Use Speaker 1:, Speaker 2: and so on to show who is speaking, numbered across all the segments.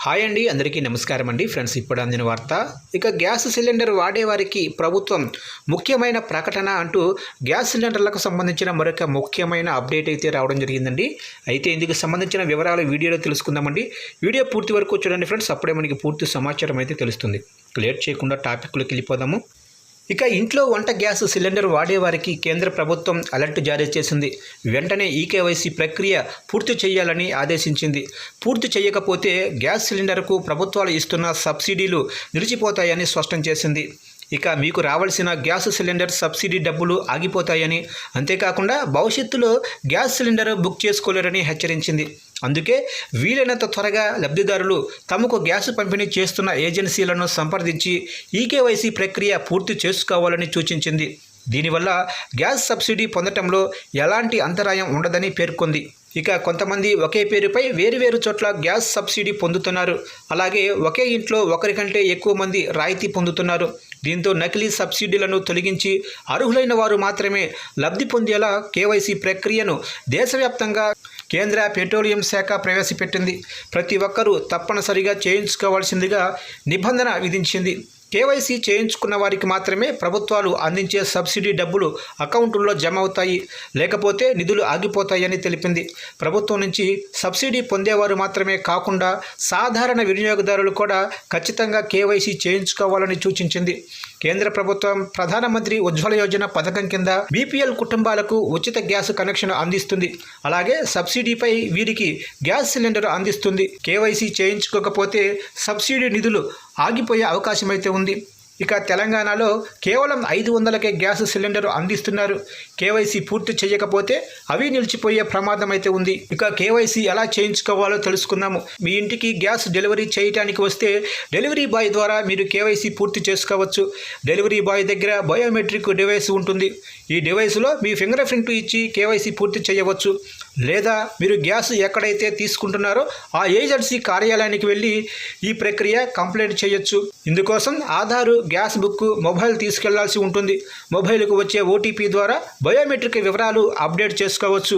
Speaker 1: Hi అండి, అందరికీ నమస్కారం అండి. ఫ్రెండ్స్, ఇప్పుడు అందిన వార్త. ఇక గ్యాస్ సిలిండర్ వాడేవారికి ప్రభుత్వం ముఖ్యమైన ప్రకటన అంటూ గ్యాస్ సిలిండర్లకు సంబంధించిన మరొక ముఖ్యమైన అప్డేట్ అయితే రావడం జరిగిందండి. అయితే ఇందుకు సంబంధించిన వివరాలు వీడియోలో తెలుసుకుందామండి. వీడియో పూర్తి వరకు చూడండి ఫ్రెండ్స్, అప్పుడే మనకి పూర్తి సమాచారం అయితే తెలుస్తుంది. లేట్ చేయకుండా టాపిక్లోకి వెళ్ళిపోదాము. ఇక ఇంట్లో వంట గ్యాస్ సిలిండర్ వాడేవారికి కేంద్ర ప్రభుత్వం అలర్ట్ జారీ చేసింది. వెంటనే ఈకేవైసీ ప్రక్రియ పూర్తి చేయాలని ఆదేశించింది. పూర్తి చేయకపోతే గ్యాస్ సిలిండర్కు ప్రభుత్వాలు ఇస్తున్న సబ్సిడీలు నిలిచిపోతాయని స్పష్టం చేసింది. ఇక మీకు రావాల్సిన గ్యాస్ సిలిండర్ సబ్సిడీ డబ్బులు ఆగిపోతాయని, అంతేకాకుండా భవిష్యత్తులో గ్యాస్ సిలిండర్ బుక్ చేసుకోలేరని హెచ్చరించింది. అందుకే వీలైనంత త్వరగా లబ్ధిదారులు తమకు గ్యాస్ పంపిణీ చేస్తున్న ఏజెన్సీలను సంప్రదించి ఈకేవైసీ ప్రక్రియ పూర్తి చేసుకోవాలని సూచించింది. దీనివల్ల గ్యాస్ సబ్సిడీ పొందటంలో ఎలాంటి అంతరాయం ఉండదని పేర్కొంది. ఇక కొంతమంది ఒకే పేరుపై వేరువేరు చోట్ల గ్యాస్ సబ్సిడీ పొందుతున్నారు. అలాగే ఒకే ఇంట్లో ఒకరికంటే ఎక్కువ మంది రాయితీ పొందుతున్నారు. దీంతో నకిలీ సబ్సిడీలను తొలగించి అర్హులైన వారు మాత్రమే లబ్ధి పొందేలా కేవైసీ ప్రక్రియను దేశవ్యాప్తంగా కేంద్ర పెట్రోలియం శాఖ ప్రవేశపెట్టింది. ప్రతి ఒక్కరూ తప్పనిసరిగా చేయించుకోవాల్సిందిగా నిబంధన విధించింది. కేవైసీ చేయించుకున్న వారికి మాత్రమే ప్రభుత్వాలు అందించే సబ్సిడీ డబ్బులు అకౌంటుల్లో జమ అవుతాయి, లేకపోతే నిధులు ఆగిపోతాయని తెలిపింది. ప్రభుత్వం నుంచి సబ్సిడీ పొందేవారు మాత్రమే కాకుండా సాధారణ వినియోగదారులు కూడా ఖచ్చితంగా కేవైసీ చేయించుకోవాలని సూచించింది. కేంద్ర ప్రభుత్వం ప్రధానమంత్రి ఉజ్వల యోజన పథకం కింద బీపీఎల్ కుటుంబాలకు ఉచిత గ్యాస్ కనెక్షన్ అందిస్తుంది. అలాగే సబ్సిడీపై వీరికి గ్యాస్ సిలిండర్ అందిస్తుంది. కేవైసీ చేయించుకోకపోతే సబ్సిడీ నిధులు ఆగిపోయే అవకాశం అయితే ఉంది. ఇక తెలంగాణలో కేవలం 500కే గ్యాస్ సిలిండర్ అందిస్తున్నారు. కేవైసీ పూర్తి చేయకపోతే అవి నిలిచిపోయే ప్రమాదం అయితే ఉంది. ఇక కేవైసీ ఎలా చేయించుకోవాలో తెలుసుకుందాము. మీ ఇంటికి గ్యాస్ డెలివరీ చేయడానికి వస్తే డెలివరీ బాయ్ ద్వారా మీరు కేవైసీ పూర్తి చేసుకోవచ్చు. డెలివరీ బాయ్ దగ్గర బయోమెట్రిక్ డివైస్ ఉంటుంది. ఈ డివైస్లో మీ ఫింగర్ ప్రింట్ ఇచ్చి కేవైసీ పూర్తి చేయవచ్చు. లేదా మీరు గ్యాస్ ఎక్కడైతే తీసుకుంటున్నారో ఆ ఏజెన్సీ కార్యాలయానికి వెళ్ళి ఈ ప్రక్రియ కంప్లైంట్ చేయొచ్చు. ఇందుకోసం ఆధారు, గ్యాస్ బుక్, మొబైల్ తీసుకెళ్లాల్సి ఉంటుంది. మొబైల్కు వచ్చే ఓటీపీ ద్వారా బయోమెట్రిక్ వివరాలు అప్డేట్ చేసుకోవచ్చు.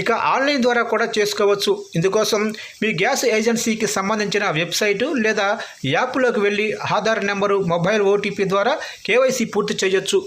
Speaker 1: ఇక ఆన్లైన్ ద్వారా కూడా చేసుకోవచ్చు. ఇందుకోసం మీ గ్యాస్ ఏజెన్సీకి సంబంధించిన వెబ్సైటు లేదా యాప్లోకి వెళ్ళి ఆధార్ నెంబరు, మొబైల్ ఓటీపీ ద్వారా కేవైసీ పూర్తి చేయొచ్చు.